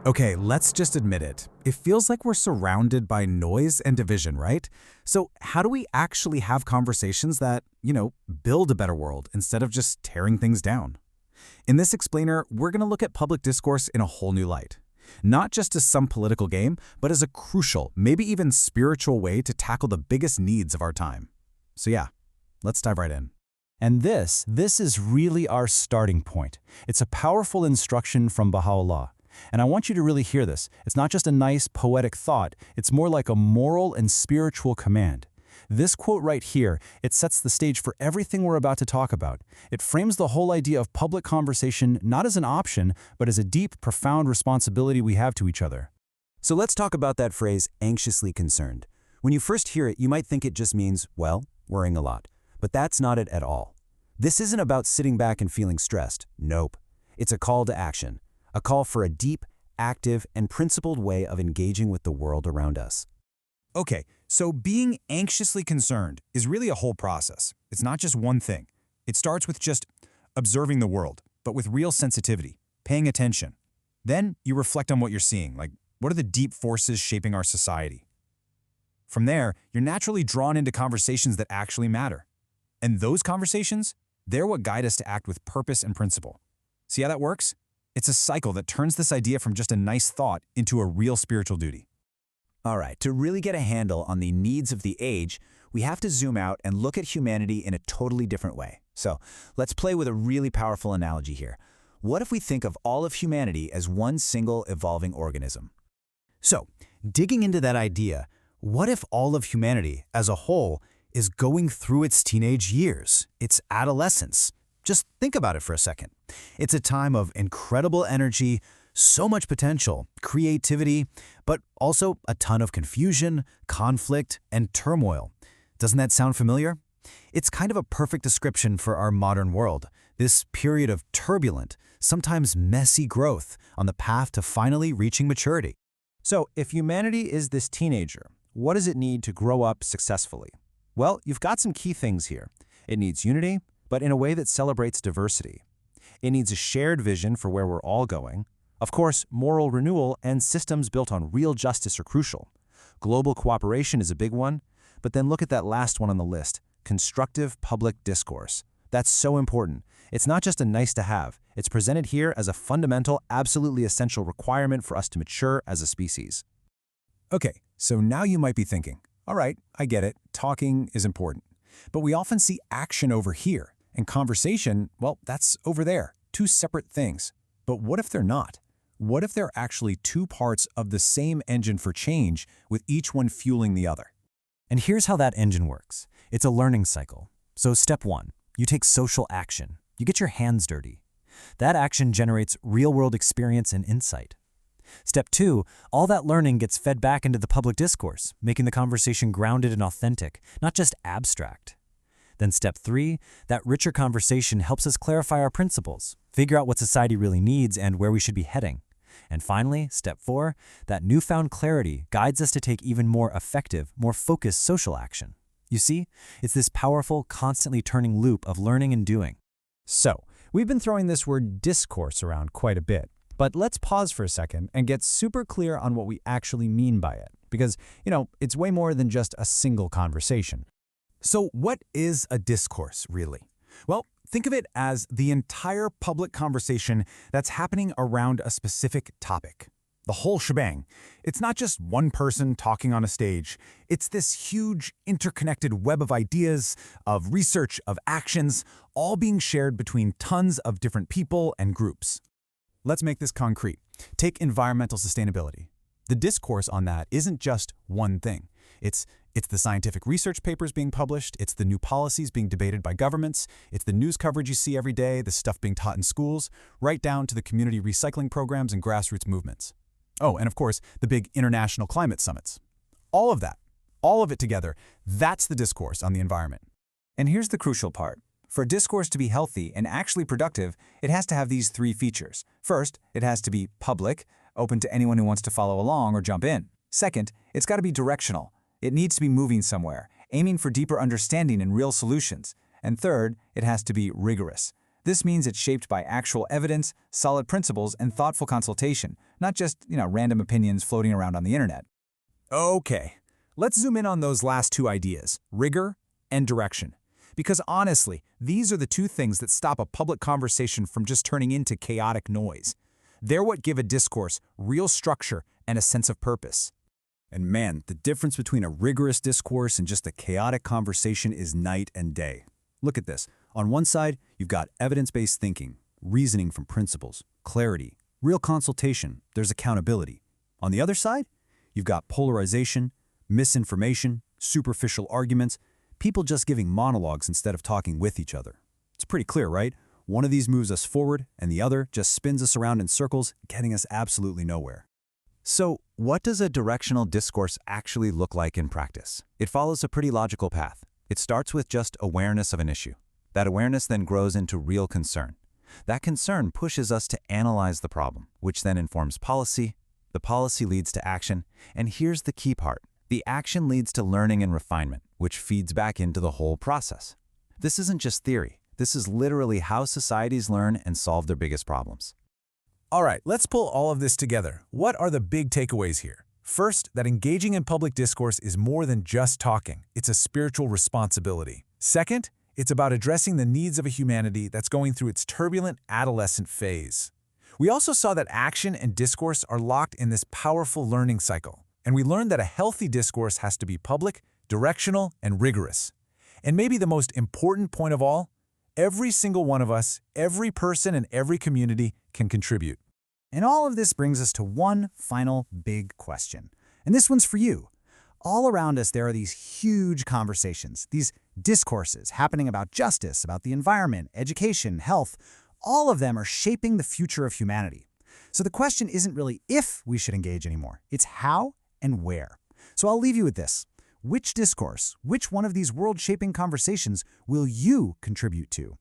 Okay, let's just admit it. It feels like we're surrounded by noise and division, right? So how do we actually have conversations that, build a better world instead of just tearing things down? In this explainer, we're going to look at public discourse in a whole new light. Not just as some political game, but as a crucial, maybe even spiritual way to tackle the biggest needs of our time. So yeah, let's dive right in. And this is really our starting point. It's a powerful instruction from Baha'u'llah. And I want you to really hear this. It's not just a nice poetic thought, it's more like a moral and spiritual command. This quote right here, it sets the stage for everything we're about to talk about. It frames the whole idea of public conversation not as an option, but as a deep, profound responsibility we have to each other. So let's talk about that phrase, anxiously concerned. When you first hear it, you might think it just means, well, worrying a lot. But that's not it at all. This isn't about sitting back and feeling stressed. Nope. It's a call to action. A call for a deep, active, and principled way of engaging with the world around us. Okay, so being anxiously concerned is really a whole process. It's not just one thing. It starts with just observing the world, but with real sensitivity, paying attention. Then you reflect on what you're seeing, like what are the deep forces shaping our society? From there, you're naturally drawn into conversations that actually matter. And those conversations, they're what guide us to act with purpose and principle. See how that works? It's a cycle that turns this idea from just a nice thought into a real spiritual duty. All right, to really get a handle on the needs of the age, we have to zoom out and look at humanity in a totally different way. So let's play with a really powerful analogy here. What if we think of all of humanity as one single evolving organism? So, digging into that idea, what if all of humanity as a whole is going through its teenage years, its adolescence? Just think about it for a second. It's a time of incredible energy, so much potential, creativity, but also a ton of confusion, conflict, and turmoil. Doesn't that sound familiar? It's kind of a perfect description for our modern world, this period of turbulent, sometimes messy growth on the path to finally reaching maturity. So, if humanity is this teenager, what does it need to grow up successfully? Well, you've got some key things here. It needs unity, but in a way that celebrates diversity. It needs a shared vision for where we're all going. Of course, moral renewal and systems built on real justice are crucial. Global cooperation is a big one, but then look at that last one on the list, constructive public discourse. That's so important. It's not just a nice to have. It's presented here as a fundamental, absolutely essential requirement for us to mature as a species. Okay, so now you might be thinking, all right, I get it, talking is important. But we often see action over here, and conversation, well, that's over there, two separate things. But what if they're not? What if they're actually two parts of the same engine for change, with each one fueling the other? And here's how that engine works. It's a learning cycle. So step one, you take social action. You get your hands dirty. That action generates real-world experience and insight. Step two, all that learning gets fed back into the public discourse, making the conversation grounded and authentic, not just abstract. Then step three, that richer conversation helps us clarify our principles, figure out what society really needs and where we should be heading. And finally, step four, that newfound clarity guides us to take even more effective, more focused social action. You see, it's this powerful, constantly turning loop of learning and doing. So, we've been throwing this word discourse around quite a bit. But let's pause for a second and get super clear on what we actually mean by it. Because, it's way more than just a single conversation. So what is a discourse, really? Well, think of it as the entire public conversation that's happening around a specific topic. The whole shebang. It's not just one person talking on a stage. It's this huge, interconnected web of ideas, of research, of actions, all being shared between tons of different people and groups. Let's make this concrete. Take environmental sustainability. The discourse on that isn't just one thing. It's the scientific research papers being published, it's the new policies being debated by governments, it's the news coverage you see every day, the stuff being taught in schools, right down to the community recycling programs and grassroots movements. Oh, and of course, the big international climate summits. All of that, all of it together, that's the discourse on the environment. And here's the crucial part. For a discourse to be healthy and actually productive, it has to have these three features. First, it has to be public, open to anyone who wants to follow along or jump in. Second, it's got to be directional. It needs to be moving somewhere, aiming for deeper understanding and real solutions. And third, it has to be rigorous. This means it's shaped by actual evidence, solid principles, and thoughtful consultation, not just, random opinions floating around on the internet. Okay, let's zoom in on those last two ideas, rigor and direction. Because honestly, these are the two things that stop a public conversation from just turning into chaotic noise. They're what give a discourse real structure and a sense of purpose. And man, the difference between a rigorous discourse and just a chaotic conversation is night and day. Look at this. On one side, you've got evidence-based thinking, reasoning from principles, clarity, real consultation, there's accountability. On the other side, you've got polarization, misinformation, superficial arguments, people just giving monologues instead of talking with each other. It's pretty clear, right? One of these moves us forward, and the other just spins us around in circles, getting us absolutely nowhere. So, what does a directional discourse actually look like in practice? It follows a pretty logical path. It starts with just awareness of an issue. That awareness then grows into real concern. That concern pushes us to analyze the problem, which then informs policy. The policy leads to action, and here's the key part. The action leads to learning and refinement, which feeds back into the whole process. This isn't just theory. This is literally how societies learn and solve their biggest problems. All right, let's pull all of this together. What are the big takeaways here? First, that engaging in public discourse is more than just talking. It's a spiritual responsibility. Second, it's about addressing the needs of a humanity that's going through its turbulent adolescent phase. We also saw that action and discourse are locked in this powerful learning cycle. And we learned that a healthy discourse has to be public, directional, and rigorous. And maybe the most important point of all, every single one of us, every person in every community can contribute. And all of this brings us to one final big question. And this one's for you. All around us, there are these huge conversations, these discourses happening about justice, about the environment, education, health. All of them are shaping the future of humanity. So the question isn't really if we should engage anymore. It's how and where. So I'll leave you with this. Which discourse, which one of these world-shaping conversations will you contribute to?